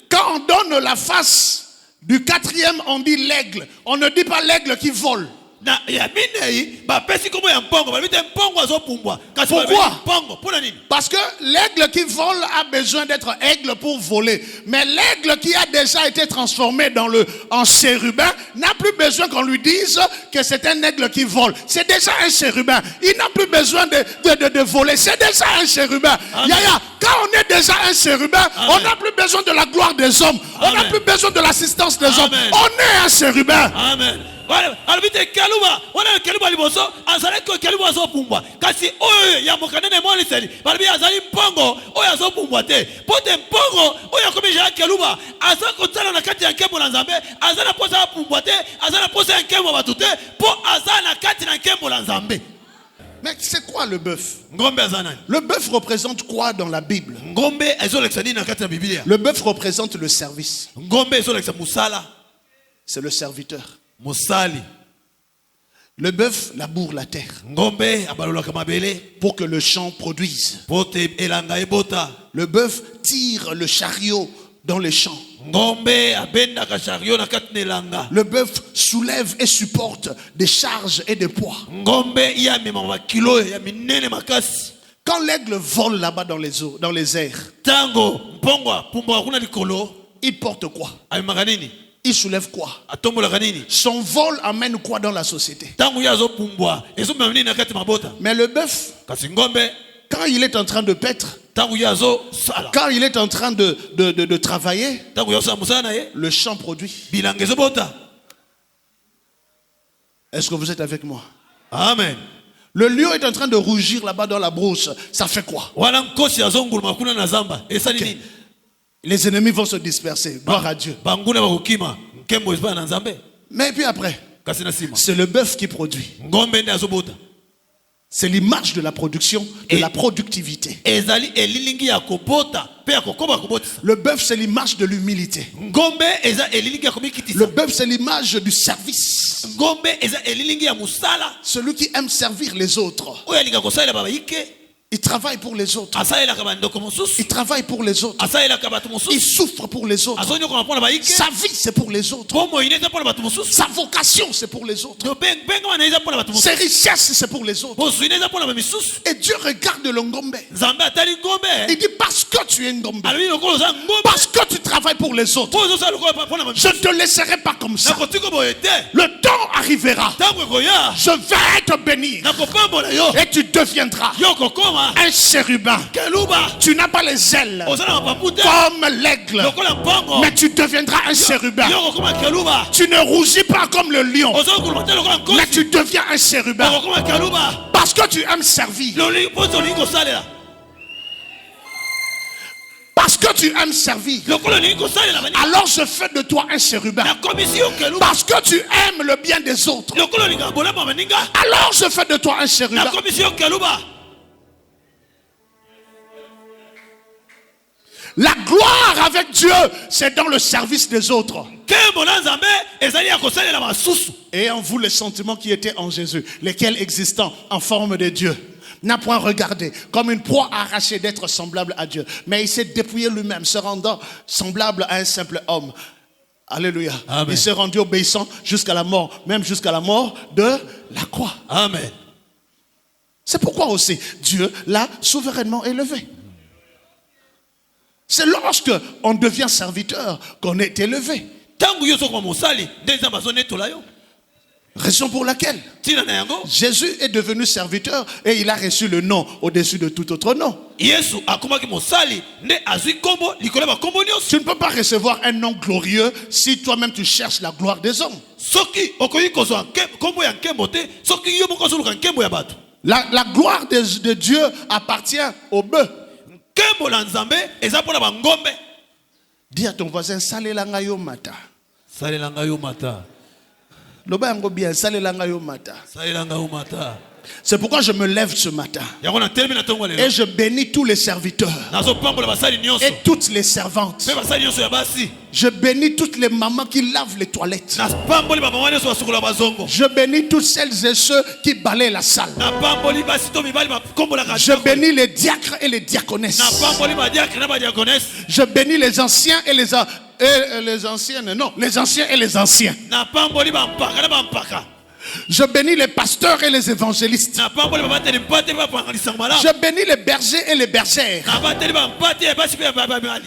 quand on donne la face du 4e, on dit l'aigle. On ne dit pas l'aigle qui vole. Pourquoi? Parce que l'aigle qui vole a besoin d'être aigle pour voler. Mais l'aigle qui a déjà été transformé en chérubin n'a plus besoin qu'on lui dise que c'est un aigle qui vole. C'est déjà un chérubin. Il n'a plus besoin de voler. C'est déjà un chérubin. Yaya, quand on est déjà un chérubin, on n'a plus besoin de la gloire des hommes. On n'a plus besoin de l'assistance des hommes. On est un chérubin. Amen. Albite kaluba wana kaluba liboso azale ko kaluba zo pumbwa kasi oyo ya mokanene moli seli balbi azali mpongo oyo azo pumbwa te pote mpongo oyo komija kaluba azako tsala na kati ya nkembo na nzambe azana posa pumbwa te azana posa nkembo batute po azana kati na nkembo na nzambe. Mais c'est quoi le bœuf? Le bœuf représente quoi dans la Bible? Le bœuf représente le service. C'est le serviteur. Le bœuf laboure la terre pour que le champ produise. Le bœuf tire le chariot dans les champs. Le bœuf soulève et supporte des charges et des poids. Quand l'aigle vole là-bas dans les eaux, dans les airs, tango mpongwa pumbwa kuna likolo il porte quoi? amemaka nini Il soulève quoi? atombolaka nini Son vol amène quoi dans la société? tango ye azopumbwa ezomema nini na kati mabota Mais le bœuf, kasi ngombe quand il est en train de paître, tango ye azosala quand il est en train de travailler, tango ye azosala mosala na ye le champ produit. bilanga ezobota. Est-ce que vous êtes avec moi? Amen. Le lion est en train de rougir là-bas dans la brousse. Ça fait quoi? Wana nkosi azonguluma kuna na zamba esali nini Les ennemis vont se disperser. Gloire à Dieu. banguna bakokima nkembo ezipana na nzambe Mais puis après, kasi na nsima c'est le bœuf qui produit. ngombe nde azobota C'est l'image de la production, de la productivité. ezali elilingi ya kobota pe ya kokoba kobotisa. Le bœuf, c'est l'image de l'humilité. ngombe eza elilingi ya komikitisa. Le bœuf, c'est l'image du service. ngombe eza elilingi ya musala Celui qui aime servir les autres. oyo alinga kosalela babayike Il travaille pour les autres. asalelaka bandeko mosusu Il travaille pour les autres. asalelaka bato Il mosusu souffre pour les autres. azonyokoma mpona bayike Sa vie, c'est pour les autres. bomoi ine eza mpona bato mosusu Sa vocation, c'est pour les autres. benga wana eza mpona bato mosusu Ses richesses, c'est pour les autres. bosu ine eza mpona bamisusu. Et Dieu regarde le ngombe. nzambe atali ngombe Il dit parce que tu es ngombe. alobi lokola oza ngombe Parce que tu travailles pour les autres. po ozosala lokola mpona Je bamisusu ne te laisserai pas comme ça. nakotika boye te Le temps arrivera. ntango ekoya Je vais te bénir. nakopambola yo Et tu deviendras yo kokoma un chérubin. keluba Tu n'as pas les ailes oza na mapapu te comme l'aigle. lokola mpango Mais tu deviendras un chérubin. yo kokoma keluba Tu ne rougis pas comme le lion. ozokuluma te lokola Mais nkosi tu deviens un chérubin. okokoma keluba Parce que tu aimes servir. mposo olingi kosalela Parce que tu aimes servir. lokola olingi kosalela bani Alors je fais de toi un chérubin. nakomisi yo keluba Parce que tu aimes le bien des autres. lokola olingaka bolamu ya baninga Alors je fais de toi un chérubin. nakomisi yo keluba. La gloire avec Dieu, c'est dans le service des autres. nkembo na nzambe ezali ya kosalela basusu. Et en vous, les sentiments qui étaient en Jésus, lesquels existant en forme de Dieu, n'a point regardé comme une proie arrachée d'être semblable à Dieu. Mais il s'est dépouillé lui-même, se rendant semblable à un simple homme. Alléluia. Amen. Il s'est rendu obéissant jusqu'à la mort, même jusqu'à la mort de la croix. Amen. C'est pourquoi aussi Dieu l'a souverainement élevé. C'est lorsque on devient serviteur qu'on est élevé. ntango yo sokoma mosali nde nzambe azonetola yo. Raison pour laquelle ntina na yango Jésus est devenu serviteur et il a reçu le nom au-dessus de tout autre nom. yesu akomaki mosali nde azwi nkombo likolo ya bakombo nyonso. Tu ne peux pas recevoir un nom glorieux si toi-même tu cherches la gloire des hommes. soki okoki kozwa nkombo ya nkembo te soki yo moko azoluka nkembo ya bato. La gloire de Dieu appartient au bœuf. nkembo na nzambe eza mpona bangombe. Dis à ton voisin, salelanga yo mata. salelanga yo mata Loba yango bien, salelanga yo mata. salelanga yo mata. C'est pourquoi je me lève ce matin yango na telemi na ntongo ya et lelo je bénis tous les serviteurs nazopambola basali nyonso et toutes les servantes. mpe basali nyonso ya basi. Je bénis toutes les mamans qui lavent les toilettes. napamboli bamama nyonso basukola bazongo. Je bénis toutes celles et ceux qui balayent la salle. napamboli basi to mibali bakombolaka. Je bénis les diacres et les diaconesses. napamboli badiakre na badiakonese. Je bénis les anciens et les anciennes. Non, les anciens et les anciens. napamboli bampaka na bampaka. Je bénis les pasteurs et les évangélistes. napamboli babateli mpate bapanganisaka malamu. Je bénis les bergers et les bergères. nabateli bampate ya basi mpe ya babali.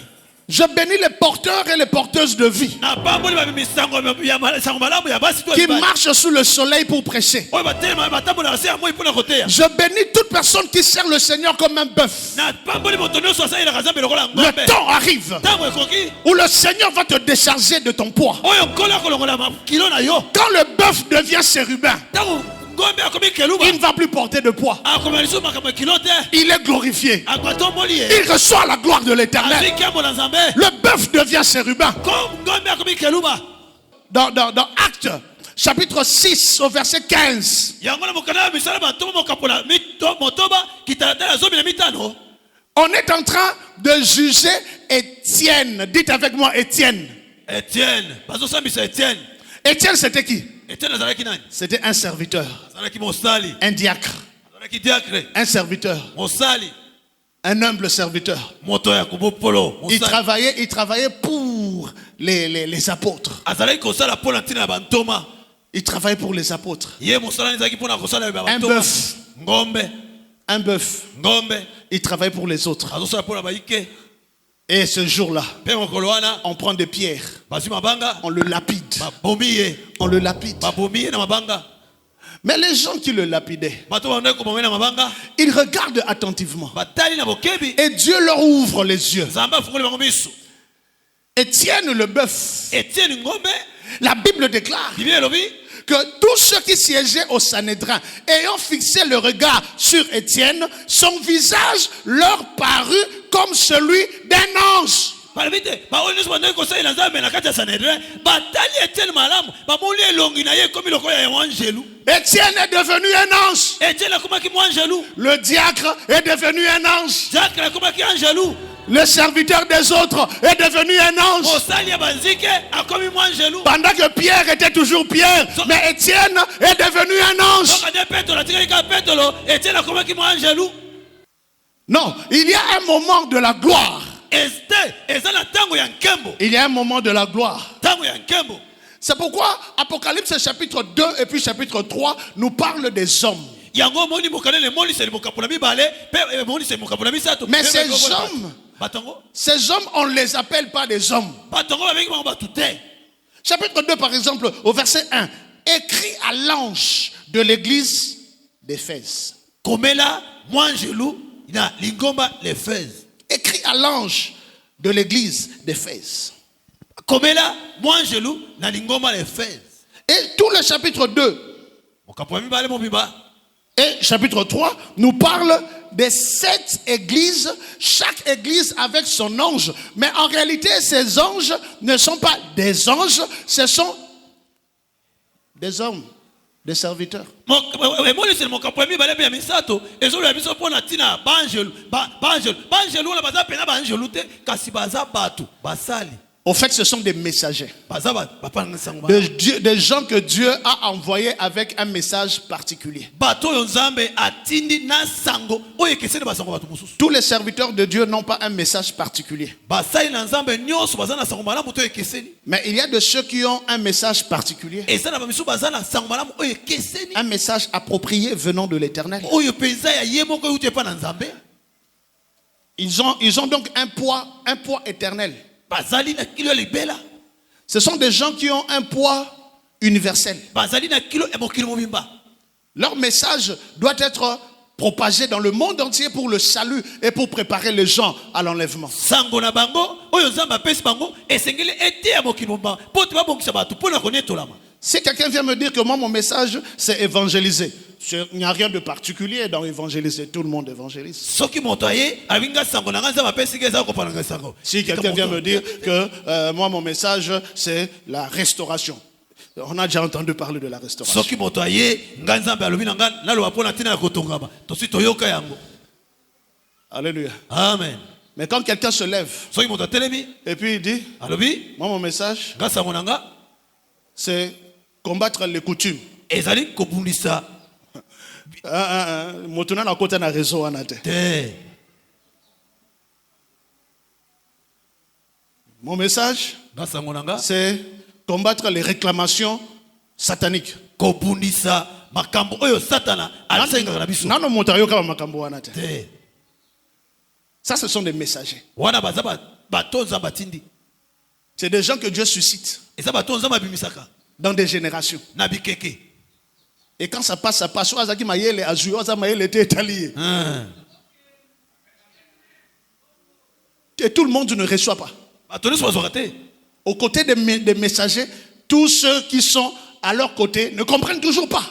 Je bénis les porteurs et les porteuses de vie napamboli bamisango ya sango malamu ya basi to ya qui mibali. marchent sous le soleil pour prêcher. oyo batelema batambolaka se ya moi mpona koteya. Je bénis toute personne qui sert le Seigneur comme un bœuf. napamboli moto nyonso asalelaka nzambe lokola ngombe. Le temps arrive ntango ekoki où le Seigneur va te décharger de ton poids. oyo nkolo akolongola makilo na yo. Quand le bœuf devient chérubin, ntango ngombe akomi keluba il ne va plus porter de poids. akomela lisusu makambo ya kilo te. Il est glorifié. akwatomboli ye Il reçoit la gloire de l'Éternel. azwi nkembo na nzambe. Le bœuf devient chérubin. ko ngombe akomi keluba. Dans Actes, chapitre 6, au verset 15, yango na mokanda ya misala bantomo mokapola motoba kitalatala 15. on est en train de juger Étienne. Dites avec moi Étienne. Etienne bazosambisa Etienne. Étienne, c'était qui? Etienne azalaki nani? C'était un serviteur, azalaki mosali, un diacre, azalaki diacre, un serviteur, mosali, un humble serviteur. moto ya kobopolo Il mosali. travaillait pour les apôtres. azalaki kosala mpona ntina ya Il travaillait pour les apôtres. ye mosala ezalaki mpona kosala ya Un bantoma. bœuf. ngombe un bœuf, ngombe il travaille pour les autres. azosala mpona baike Et ce jour-là, mpe mokolo wana on prend des pierres, bazwi mabanga on le lapide. babomi ye On le lapide. babomi ye na mabanga Mais les gens qui le lapidaient, bato bandaki kobomi na mabanga ils regardent attentivement. batali na bokebi Et Dieu leur ouvre les yeux. nzambe afungoli bango miso Étienne le bœuf, etienne ngombe la Bible déclare bibi elobi que tous ceux qui siégeaient au Sanhédrin, ayant fixé le regard sur Étienne, son visage leur parut comme celui d'un ange. balobi te baoyo nyonso bandaki kosalela nzambe na kati ya sanhedrin batali etienne malamu bamoni elongi na ye ekomi lokola ya mwanjelu Étienne est devenu un ange. etienne akomaki mwanjelu Le diacre est devenu un ange. jacques akomaki anjelu Le serviteur des autres est devenu un ange. mosali ya banzike akomi mwanjelu Pendant que Pierre était toujours Pierre, mais Étienne est devenu un ange. soka nde petolo atikali kaka petolo etienne akomaki mwanjelu Non, il y a un moment de la gloire. este eza na ntango ya nkembo Il y a un moment de la gloire. ntango ya nkembo C'est pourquoi Apocalypse chapitre 2 et puis chapitre 3 nous parle des hommes. yango omoni mokanele emoniseli mokambo na mibale mpe emoniseli mokambo na misato Mais ces hommes, batongo ces hommes, on ne les appelle pas des hommes. batongo babengi bango batu te Chapitre 2 par exemple, au verset 1. Écrit à l'ange de l'église d'Éphèse. komela mwanjelu na lingomba lefeze Écrit à l'ange de l'église d'Éphèse. komela mwanjelu na lingomba lefeze Et tout le chapitre 2 mokambo ya mibale mobimba et chapitre 3 nous parle des 7 églises, chaque église avec son ange. Mais en réalité, ces anges ne sont pas des anges, ce sont des hommes, des serviteurs. emoniseli mokambo ya mibale mpe ya misato ezoloya biso mpona ntina banjelu banjelu wana baza pena banjelu te kasi baza bato basali Au fait, ce sont des messagers. baza bapanga sango Des gens que Dieu a envoyés avec un message particulier. bato oyo nzambe atindi na sango oyo ekeseni basango bato mosusu Tous les serviteurs de Dieu n'ont pas un message particulier. basali na nzambe nyonso baza na sango malamu to ekeseni Mais il y a de ceux qui ont un message particulier. eza na bamisu baza na sango malamu oyo ekeseni Un message approprié venant de l'Éternel. oyo mpenza ya ye moko euti epa na nzambe Ils ont donc un poids éternel. bazali na kilo ya libela Ce sont des gens qui ont un poids universel. bazali na kilo ya mokili mobimba Leur message doit être propagé dans le monde entier pour le salut et pour préparer les gens à l'enlèvement. sango na bango oyo nzambe apesi bango esengeli ete ya mokili mobimba mpo te babongisa bato mpo na konietolama Si quelqu'un vient me dire que moi, mon message, c'est évangéliser. Il n'y a rien de particulier dans évangéliser. Tout le monde évangélise. soki moto aye abinga sango na nga nzambe apesi ke eza kopananga sango Si quelqu'un vient me dire que moi, mon message, c'est la restauration. On a déjà entendu parler de la restauration. soki moto aye nga nzambe alobi na nga naloba mpo na ntina ya kotongama tosi toyoka yango Alléluia. amen Mais quand quelqu'un se lève soki moto atelemi et puis il dit, alobi moi, mon message, nga sango na nga c'est combattre les coutumes. ezali kobundisa Motuna na kota na réseau wana te. te Mon message, nga sango na nga c'est combattre les réclamations sataniques. kobundisa makambo oyo satana alisengaka na biso Nano moto ayoka ba makambo wana te. te Ça, ce sont des messagers. wana baza bato nzambe atindi C'est des gens que Dieu suscite eza bato nzambe abimisaka dans des générations. na bikeke Et quand ça passe, ça passe. Oazaki mayele azui, oza mayele était étalé. Et tout le monde ne reçoit pas. bato nyonso bazwaka te Aux côtés des messagers, tous ceux qui sont à leur côté ne comprennent toujours pas.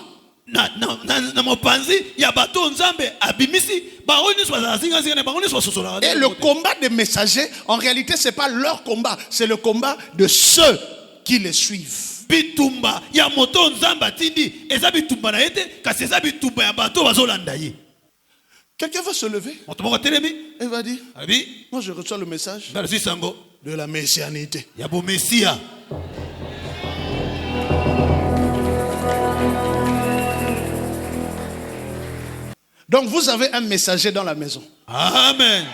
na mopanzi ya bato nzambe abimisi bango nyonso bazala zingazinga na bango nyonso basosolaka Et le combat des messagers, en réalité, ce n'est pas leur combat, c'est le combat de ceux qui les suivent. bitumba ya moto nzambe atindi eza bitumba na ye te kasi eza bitumba ya bato bazolanda ye Quelqu'un va se lever moto moko atelemi et va dire, abi moi je reçois le message nga nazwi sango de la messianité. ya bomesia Donc vous avez un messager dans la maison. amen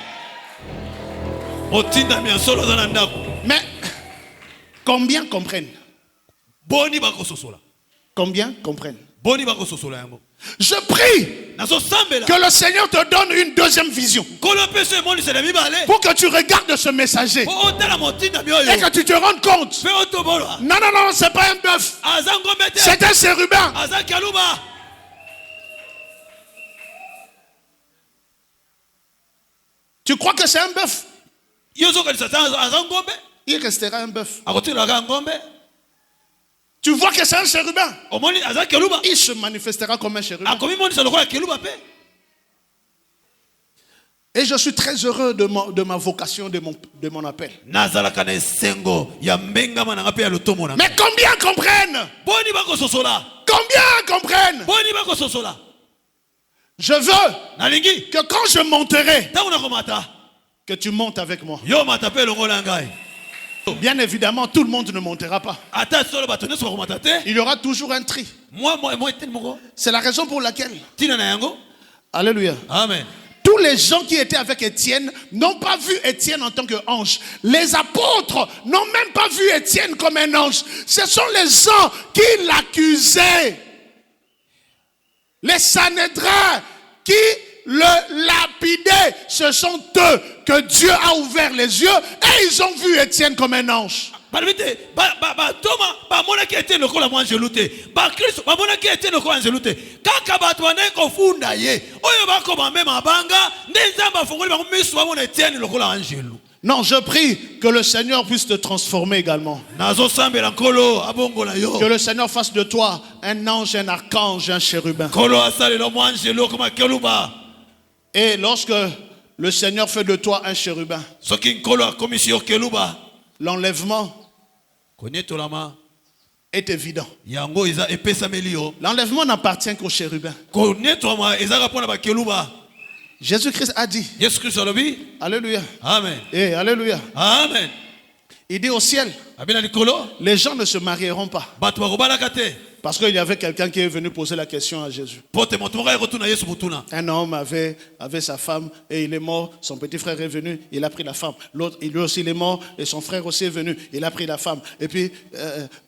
otindami ya solo oza na ndako Mais combien comprennent? boni bakososola Combien comprennent? boni bakososola yango Je prie nazosambela que le Seigneur te donne une deuxième vision nkolo apesa emonisi na mibale pour que tu regardes ce messager po otala motinda et mioyo que tu te rendes compte. mpe otobolwa Non, non, non, c'est pas un bœuf, aza ngombe te c'est un chérubin. aza kialuba Tu crois que c'est un bœuf? yo ozokanisa aza ngombe Il restera un bœuf. akotilaka ngombe Tu vois que c'est un chérubin. omoni aza kialuba Il se manifestera comme un chérubin. akomi monisa lokola kialuba mpe Et je suis très heureux de ma vocation, de mon appel. nazalaka na esengo ya mbengama nanga mpe ya lotomo nanga Mais combien comprennent? boni bakososola Combien comprennent? boni bakososola Je veux nalingi que quand je monterai, ntango nakomata que tu montes avec moi. yo mata mpe elongola ngai Bien évidemment, tout le monde ne montera pas. ata solo bato nyonso bakomata te Il y aura toujours un tri. moi eteni moko C'est la raison pour laquelle, ntina na yango alléluia, amen tous les gens qui étaient avec Étienne n'ont pas vu Étienne en tant qu'ange. Les apôtres n'ont même pas vu Étienne comme un ange. Ce sont les gens qui l'accusaient. Les Sanhédrins qui le lapidaient. Ce sont eux que Dieu a ouvert les yeux et ils ont vu Étienne comme un ange. balobi te batoma bamonaki ete lokola mwa anjelu te bakristo bamonaki ete lokola anjelu te kaka bato bandaki kofunda ye oyo bakoma mpe mabanga nde nzambe afongoli bango miso bamona etieni lokola anjelu. Non, je prie que le Seigneur puisse te transformer également. nazosambela nkolo abongola yo Que le Seigneur fasse de toi un ange, un archange, un chérubin. nkolo asalela mwa anjelu okoma keluba Et lorsque le Seigneur fait de toi un chérubin, soki nkolo akomisi yo keluba l'enlèvement konietolama est évident. yango eza epesameli yo L'enlèvement n'appartient qu'au chérubin. konietolama ezaka mpo na bakeluba. Jésus-Christ a dit, yesu kristo alobi alléluia, amen et alléluia, amen il dit au ciel, abi na likolo les gens ne se marieront pas. bato bakobalaka te Parce qu'il y avait quelqu'un qui est venu poser la question à Jésus. po te moto moko ayekotuna yesu motuna Un homme avait sa femme et il est mort. Son petit frère est venu, il a pris la femme. L'autre, lui aussi, il est mort et son frère aussi est venu, il a pris la femme. Et puis,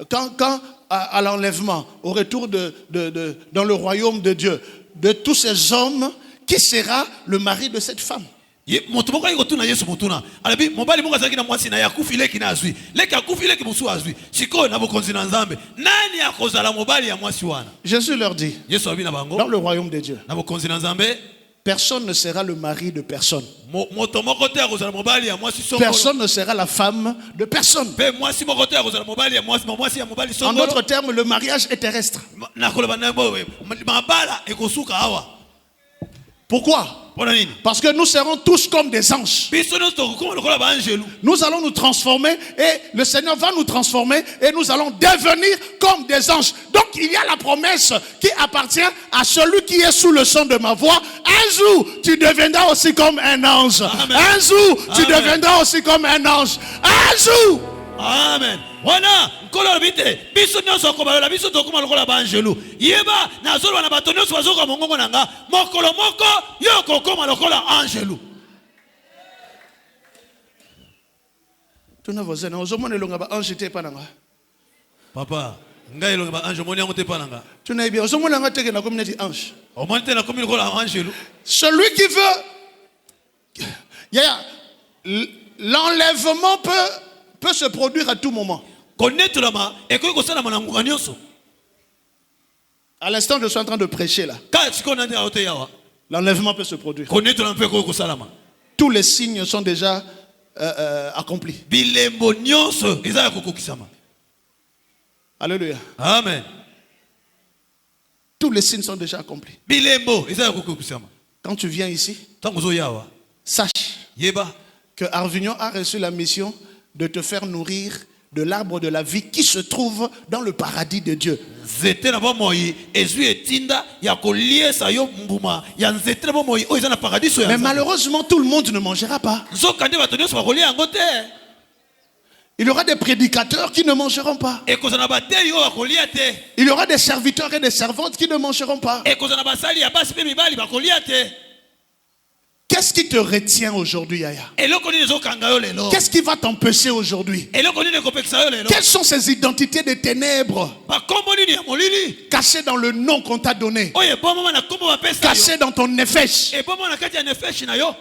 quand à l'enlèvement, au retour dans le royaume de Dieu, de tous ces hommes, qui sera le mari de cette femme? moto moko ayekotuna yesu motuna alobi mobali moko azalaki na mwasi na ye akufi leki na azwi leki akufi leki mosusu azwi sikoyo na bokonzi na nzambe nani akozala mobali ya mwasi wana. Jésus leur dit, yesu alobi na bango dans le royaume de Dieu, na bokonzi na nzambe personne ne sera le mari de personne. moto moko te akozala mobali ya mwasi songolo Personne ne sera la femme de personne. mpe mwasi moko te akozala mobali ya mwasi ya mobali En songolo. d'autres termes, le mariage est terrestre. nakoloba na yango mabala ekosuka awa Pourquoi? mpona nini Parce que nous serons tous comme des anges. biso nyonso tokokoma lokola baangelu Nous allons nous transformer et le Seigneur va nous transformer et nous allons devenir comme des anges. Donc il y a la promesse qui appartient à celui qui est sous le son de ma voix. Un jour, tu deviendras aussi comme un ange. Amen. Un jour, tu Amen. deviendras aussi comme un ange. Un jour. amen wana nkolo alobi te biso nyonso akobalola biso tokoma lokola baangelu yeba nazoloba na bato nyonso bazoka mongongo na nga mokolo moko yo okokoma lokola angelu. Tuna voisin, ozomona elonga ba ange te pa nanga. papa ngai elonge baange omoni yango te mpa na nga Tuna bien, ozomona nga teke na komi neti ange. omoni te nakomi lokola angelu. Celui qui veut, l'enlèvement peut se produire à tout moment. konetolama ekoki kosalama na ngonga nyonso. À l'instant, je suis en train de prêcher là. kaka sikoyo nani aote yawa L'enlèvement peut se produire. konetolama mpe ekoki kosalama. Tous les signes sont déjà accomplis. bilembo nyonso eza ya kokokisama. Alléluia. amen. Tous les signes sont déjà accomplis. bilembo eza ya kokokisama. Quand tu viens ici, ntango ozoyawa sache yeba que Arvignon a reçu la mission de te faire nourrir de l'arbre de la vie qui se trouve dans le paradis de Dieu. nzete na bomoi ezwi etinda ya koliesa yo mbuma ya nzete na bomoi oyo eza na paradiso ya Mais Nzambe. malheureusement, tout le monde ne mangera pas. nzoka nde bato nyonso bakolia yango te. Il y aura des prédicateurs qui ne mangeront pas. ekozala na bateyi oyo bakolia te. Il y aura des serviteurs et des servantes qui ne mangeront pas. ekozala na basali ya basi mpe mibali bakolia te. Qu'est-ce qui te retient aujourd'hui, Yaya? eloko nini ezokanga yo lelo Qu'est-ce qui va t'empêcher aujourd'hui? eloko nini ekopekisa yo lelo Quelles sont ces identités de ténèbres bakombo nini ya molili cachées dans le nom qu'on t'a donné, oyo ebomama na kombo bapesa yo cachées dans ton nefesh, ebomama na kati ya nefeshi na yo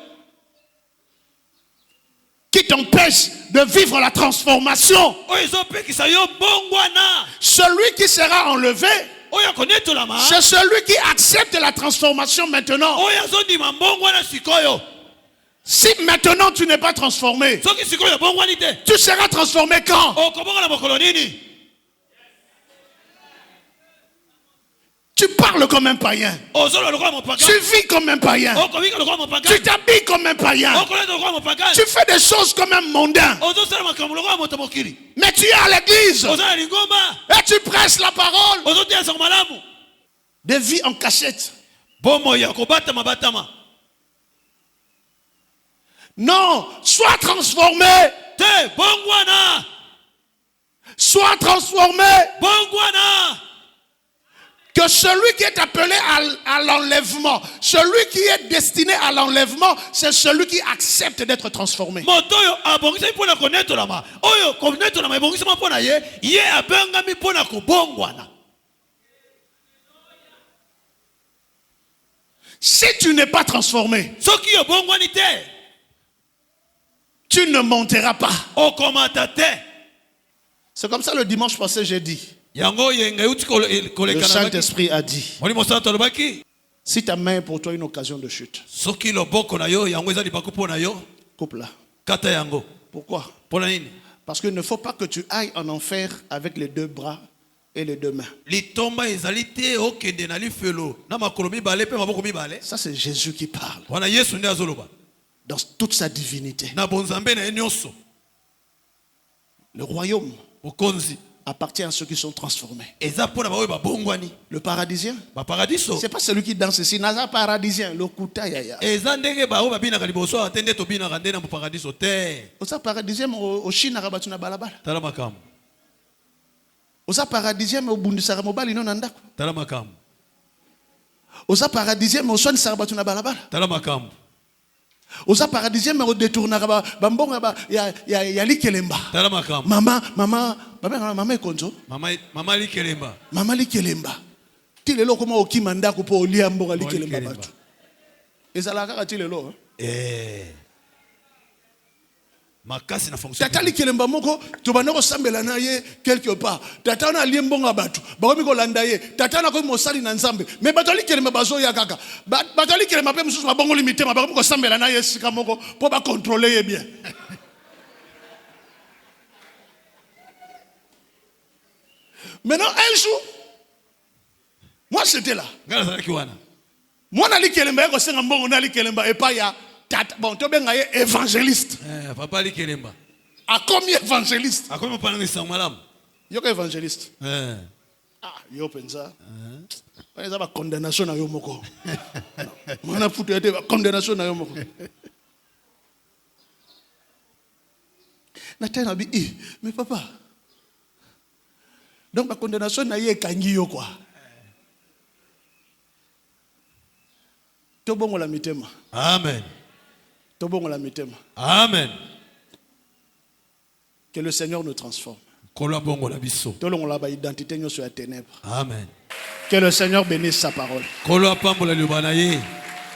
qui t'empêchent de vivre la transformation? oyo ezopekisa yo bongwana Celui qui sera enlevé, oyo akonetolama c'est celui qui accepte la transformation maintenant. oyo azondima mbongwana sikoyo Si maintenant tu n'es pas transformé, soki sikoyo bongwani te tu seras transformé quand? okobongana mokolo nini Tu parles comme un païen. ozolola lokola mopaka Tu vis comme un païen. okobika lokola mopaka Tu t'habilles comme un païen. okoleta lokola mopaka Tu fais des choses comme un mondain. ozosala makambo lokola moto mokili Mais tu es à l'église oza na lingomba et tu prêches la parole. ozoteya sango malamu Des vies en cachette. bomoi ya kobatama batama Non, sois transformé. te bongwana Sois transformé. bongwana Que celui qui est appelé à l'enlèvement, celui qui est destiné à l'enlèvement, c'est celui qui accepte d'être transformé. moto oyo abongisami mpo na konetolama oyo konetolama ebongisama mpo na ye abengami mpo na kobongwana Si tu n'es pas transformé, soki yo bongwani te tu ne monteras pas. okomata te C'est comme ça le dimanche passé, j'ai dit. yango yenga euti Le kolekana Saint-Esprit a dit, molimo sana tolobaki si ta main est pour toi une occasion de chute, soki loboko na yo yango eza libaku mpo na yo coupe-la. kata yango Pourquoi? mpo na nini Parce qu'il ne faut pas que tu ailles en enfer avec les deux bras et les deux mains. litomba ezali te okende na lifelo na makolo mibale mpe maboko mibale Ça, c'est Jésus qui parle wana yesu nde azoloba dans toute sa divinité. na bonzambe na ye nyonso Le royaume bokonzi appartient à ceux qui sont transformés. eza mpo na baoyo babongwani Le paradisien, baparadiso c'est pas celui qui danse ici. Naza paradisien, le kuta yaya. eza ndenge baoyo babinaka liboso ate nde tobinaka nde na boparadiso te Oza paradisien au Chine arabatu na balabala. tala makambo Oza paradisien au bundisara mobali no nandako. tala makambo Oza paradisien au soin sarabatu na balabala. tala makambo Oza paradisien au détournara bambonga ya likelemba. tala makambo Mama ekonzo. mama likelemba Mama likelemba. Tilelo koma okima ndako po olia mboga likelemba batu. Ezala kaka tilelo. makasi na fonction Tata likelemba moko tobana ko sambela na ye quelque part. Tata na lie mbonga batu. Bakomi ko landa ye. Tata na ko mosali na nzambe. Mais bato likelemba bazo ya kaka. Bato likelemba pe mususu babongo limité ma bakomi ko sambela na ye sika moko po ba contrôler ye bien. Maintenant un jour moi j'étais là. ngala zalaki wana Moi na likelemba ko senga mbongo na likelemba e pa ya tata bon to benga ye évangéliste. papa likelemba A combien évangéliste? akomi mopana sango malamu Yoko évangéliste. Ah, yo penza. Eza ba condamnation na yo moko. Mana futu ete ba condamnation na yo moko. Na tena bi mais papa. Donc ba condamnation na ye kangi yo quoi. Tobongo la mitema. amen Tobongo la mitema. amen Que le Seigneur nous transforme. kolo bongo na biso Tolongo la ba identité nyo sur la ténèbres. amen Que le Seigneur bénisse sa parole. kolo apambola liloba na ye